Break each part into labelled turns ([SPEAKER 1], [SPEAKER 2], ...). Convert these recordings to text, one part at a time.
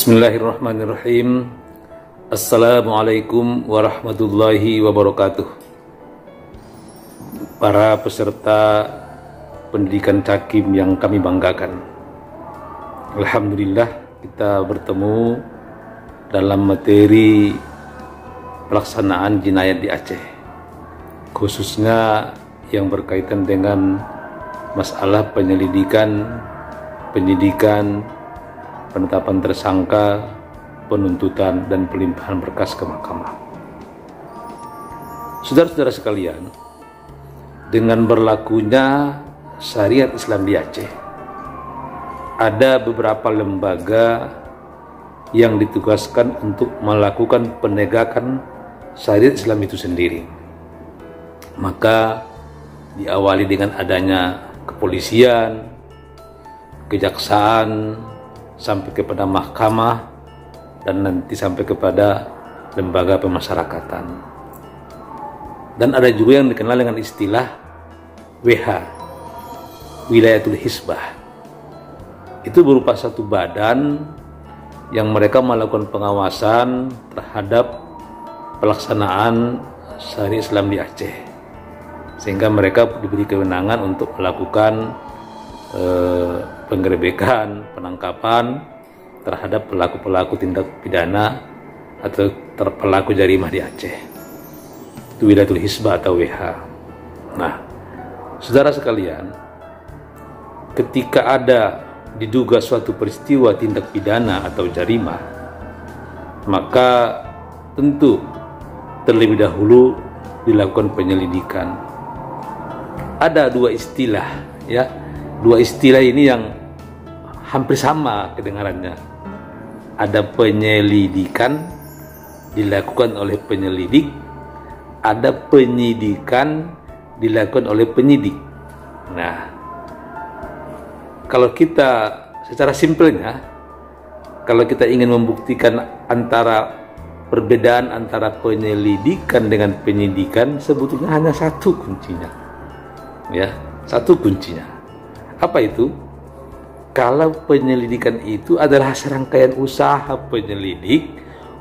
[SPEAKER 1] Bismillahirrahmanirrahim. Assalamualaikum warahmatullahi wabarakatuh. Para peserta pendidikan Cakim yang kami banggakan, alhamdulillah kita bertemu dalam materi pelaksanaan jinayat di Aceh, khususnya yang berkaitan dengan masalah penyelidikan, penyidikan, penetapan tersangka, penuntutan, dan pelimpahan berkas ke mahkamah. Saudara-saudara sekalian, dengan berlakunya syariat Islam di Aceh, ada beberapa lembaga yang ditugaskan untuk melakukan penegakan syariat Islam itu sendiri. Maka diawali dengan adanya kepolisian, kejaksaan, sampai kepada mahkamah, dan nanti sampai kepada lembaga pemasyarakatan. Dan ada juga yang dikenal dengan istilah WH, Wilayatul Hisbah. Itu berupa satu badan yang mereka melakukan pengawasan terhadap pelaksanaan syariat Islam di Aceh, sehingga mereka diberi kewenangan untuk melakukan penggerebekan, penangkapan terhadap pelaku-pelaku tindak pidana atau pelaku jarimah di Aceh. Itu Wilayatul Hisbah atau WH. Nah, saudara sekalian, ketika ada diduga suatu peristiwa tindak pidana atau jarimah, maka tentu terlebih dahulu dilakukan penyelidikan. Ada dua istilah, ya. Dua istilah ini yang hampir sama kedengarannya. Ada penyelidikan dilakukan oleh penyelidik, ada penyidikan dilakukan oleh penyidik. Nah, kalau kita secara simpelnya, kalau kita ingin membuktikan antara perbedaan antara penyelidikan dengan penyidikan, sebetulnya hanya satu kuncinya. Ya, satu kuncinya. Apa itu? Kalau penyelidikan itu adalah serangkaian usaha penyelidik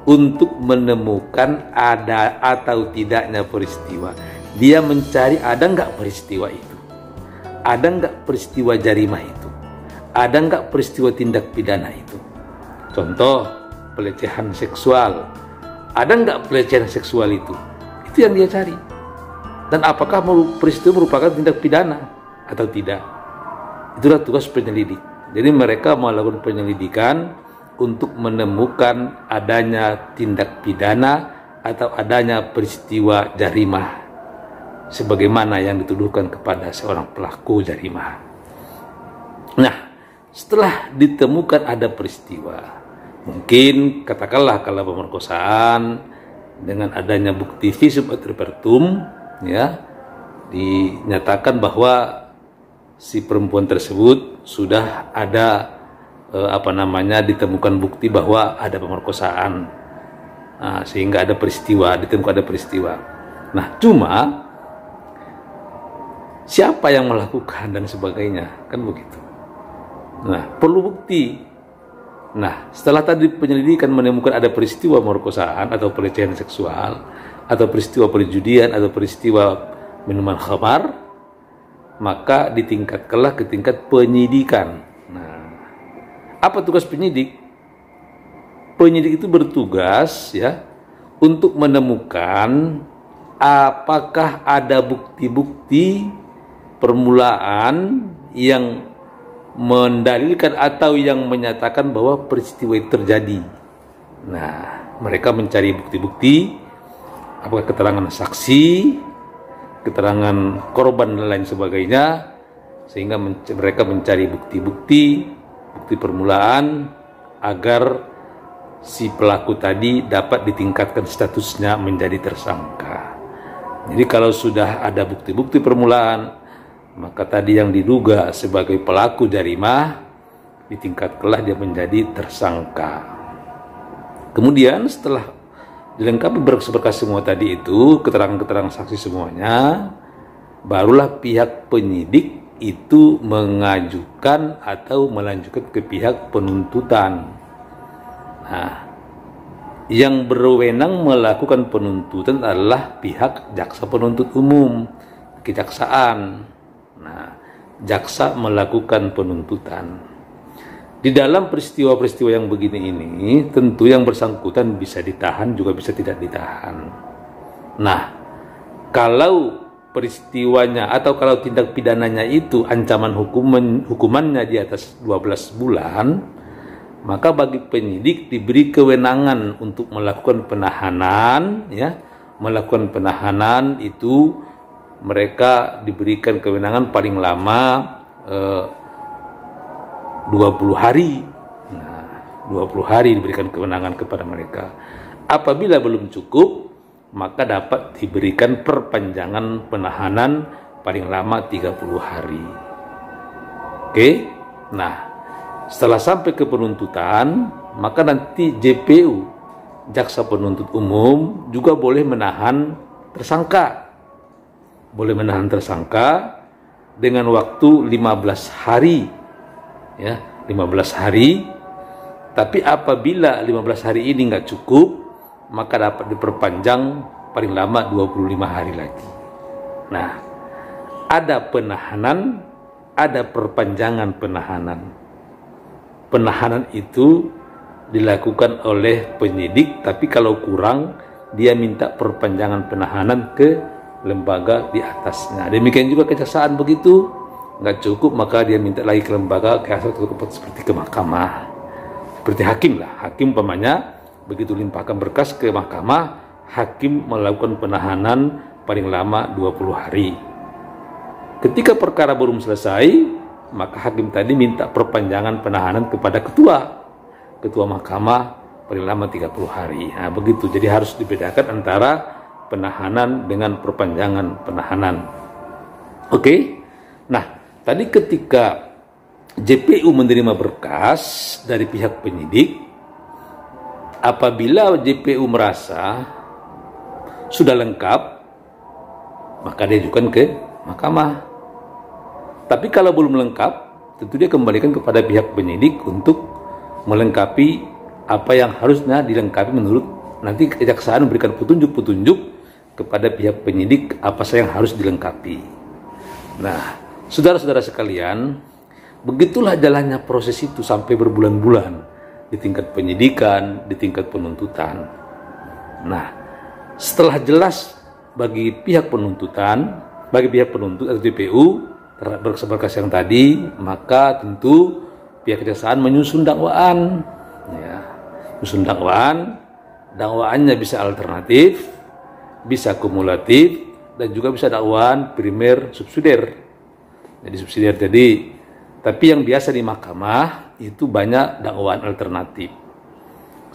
[SPEAKER 1] untuk menemukan ada atau tidaknya peristiwa. Dia mencari ada nggak peristiwa itu, ada nggak peristiwa jarimah itu, ada nggak peristiwa tindak pidana itu. Contoh, pelecehan seksual, ada nggak pelecehan seksual itu yang dia cari. Dan apakah peristiwa merupakan tindak pidana atau tidak? Itulah tugas penyelidik. Jadi mereka melakukan penyelidikan untuk menemukan adanya tindak pidana atau adanya peristiwa jarimah sebagaimana yang dituduhkan kepada seorang pelaku jarimah. Nah, setelah ditemukan ada peristiwa, mungkin katakanlah kalau pemerkosaan, dengan adanya bukti visum et repertum, ya, dinyatakan bahwa si perempuan tersebut sudah ada ditemukan bukti bahwa ada pemerkosaan, sehingga ada peristiwa, ditemukan ada peristiwa. Nah, cuma siapa yang melakukan dan sebagainya, kan begitu. Nah, perlu bukti. Nah, setelah tadi penyelidikan menemukan ada peristiwa pemerkosaan atau pelecehan seksual atau peristiwa perjudian atau peristiwa minuman khamar, maka ditingkatkanlah ke tingkat penyidikan. Nah, apa tugas penyidik? Penyidik itu bertugas, ya, untuk menemukan apakah ada bukti-bukti permulaan yang mendalilkan atau yang menyatakan bahwa peristiwa itu terjadi. Nah, mereka mencari bukti-bukti, apakah keterangan saksi, keterangan korban dan lain sebagainya, sehingga mereka mencari bukti-bukti, bukti permulaan agar si pelaku tadi dapat ditingkatkan statusnya menjadi tersangka. Jadi kalau sudah ada bukti-bukti permulaan, maka tadi yang diduga sebagai pelaku jarimah ditingkatkanlah dia menjadi tersangka. Kemudian setelah dilengkapi berkas-berkas semua tadi itu, keterangan-keterangan saksi semuanya, barulah pihak penyidik itu mengajukan atau melanjutkan ke pihak penuntutan. Nah, yang berwenang melakukan penuntutan adalah pihak jaksa penuntut umum, kejaksaan. Nah, jaksa melakukan penuntutan. Di dalam peristiwa-peristiwa yang begini ini, tentu yang bersangkutan bisa ditahan, juga bisa tidak ditahan. Nah, kalau peristiwanya atau kalau tindak pidananya itu ancaman hukumannya di atas 12 bulan, maka bagi penyidik diberi kewenangan untuk melakukan penahanan, ya. Melakukan penahanan itu mereka diberikan kewenangan paling lama 20 hari. Nah, 20 hari diberikan kewenangan kepada mereka. Apabila belum cukup, maka dapat diberikan perpanjangan penahanan paling lama 30 hari. Oke? Nah, setelah sampai ke penuntutan, maka nanti JPU, jaksa penuntut umum, juga boleh menahan tersangka. Boleh menahan tersangka dengan waktu 15 hari. Ya, 15 hari. Tapi apabila 15 hari ini nggak cukup, maka dapat diperpanjang paling lama 25 hari lagi. Nah, ada penahanan, ada perpanjangan penahanan. Penahanan itu dilakukan oleh penyidik, tapi kalau kurang, dia minta perpanjangan penahanan ke lembaga di atasnya. Demikian juga kejaksaan begitu. Nggak cukup, maka dia minta lagi ke lembaga seperti ke mahkamah, seperti hakim lah. Hakim umpamanya begitu limpahkan berkas ke mahkamah, hakim melakukan penahanan paling lama 20 hari. Ketika perkara belum selesai, maka hakim tadi minta perpanjangan penahanan kepada ketua mahkamah paling lama 30 hari. Nah, begitu. Jadi harus dibedakan antara penahanan dengan perpanjangan penahanan. Oke? Nah, tadi ketika JPU menerima berkas dari pihak penyidik, apabila JPU merasa sudah lengkap, maka dia ajukan ke mahkamah. Tapi kalau belum lengkap, tentu dia kembalikan kepada pihak penyidik untuk melengkapi apa yang harusnya dilengkapi menurut nanti kejaksaan memberikan petunjuk-petunjuk kepada pihak penyidik apa saja yang harus dilengkapi. Nah, saudara-saudara sekalian, begitulah jalannya proses itu sampai berbulan-bulan di tingkat penyidikan, di tingkat penuntutan. Nah, setelah jelas bagi pihak penuntutan, bagi pihak penuntut atau JPU terhadap berkas yang tadi, maka tentu pihak kejaksaan menyusun dakwaan. Ya, menyusun dakwaan, dakwaannya bisa alternatif, bisa kumulatif, dan juga bisa dakwaan primer subsidiar. Jadi subsidiar tapi yang biasa di mahkamah itu banyak dakwaan alternatif.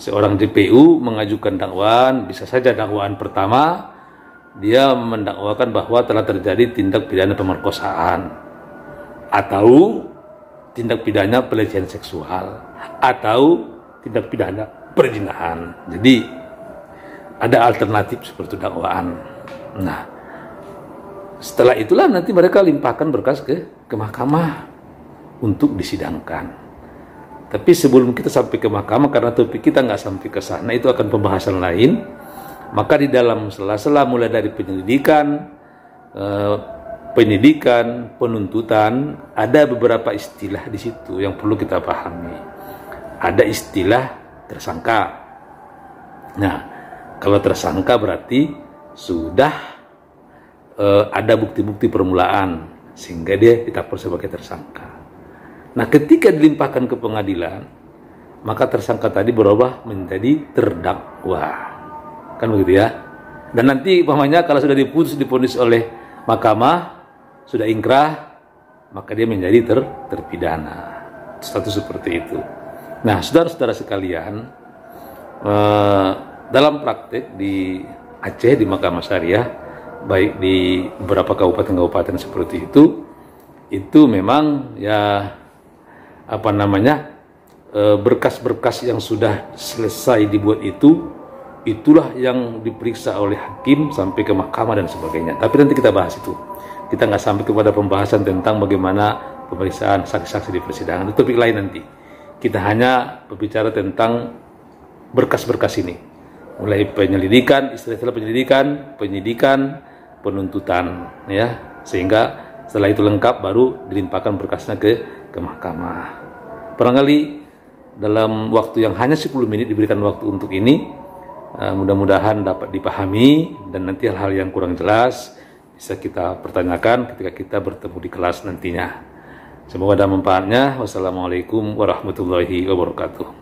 [SPEAKER 1] Seorang JPU mengajukan dakwaan, bisa saja dakwaan pertama dia mendakwakan bahwa telah terjadi tindak pidana pemerkosaan atau tindak pidana pelecehan seksual atau tindak pidana perzinahan. Jadi ada alternatif seperti dakwaan. Nah, setelah itulah nanti mereka limpahkan berkas ke mahkamah untuk disidangkan. Tapi sebelum kita sampai ke mahkamah, karena topik kita nggak sampai ke sana, itu akan pembahasan lain. Maka di dalam sela-sela mulai dari penyelidikan, penuntutan, ada beberapa istilah di situ yang perlu kita pahami. Ada istilah tersangka. Nah, kalau tersangka berarti sudah ada bukti-bukti permulaan sehingga dia ditetapkan sebagai tersangka. Nah, ketika dilimpahkan ke pengadilan, maka tersangka tadi berubah menjadi terdakwa, kan begitu ya. Dan nanti umpamanya kalau sudah dipunis oleh mahkamah, sudah ingkrah, maka dia menjadi terpidana. Status seperti itu. Nah, saudara-saudara sekalian, dalam praktek di Aceh, di Mahkamah Syariah, baik di beberapa kabupaten-kabupaten seperti itu memang ya berkas-berkas yang sudah selesai dibuat itulah yang diperiksa oleh hakim sampai ke mahkamah dan sebagainya. Tapi nanti kita bahas itu. Kita nggak sampai kepada pembahasan tentang bagaimana pemeriksaan saksi-saksi di persidangan. Itu topik lain nanti. Kita hanya berbicara tentang berkas-berkas ini, mulai penyelidikan, istilah penyelidikan, penyidikan, penuntutan, ya, sehingga setelah itu lengkap baru dilimpahkan berkasnya ke mahkamah. Barangkali dalam waktu yang hanya 10 menit diberikan waktu untuk ini, mudah-mudahan dapat dipahami, dan nanti hal-hal yang kurang jelas bisa kita pertanyakan ketika kita bertemu di kelas nantinya. Semoga ada manfaatnya. Wassalamualaikum warahmatullahi wabarakatuh.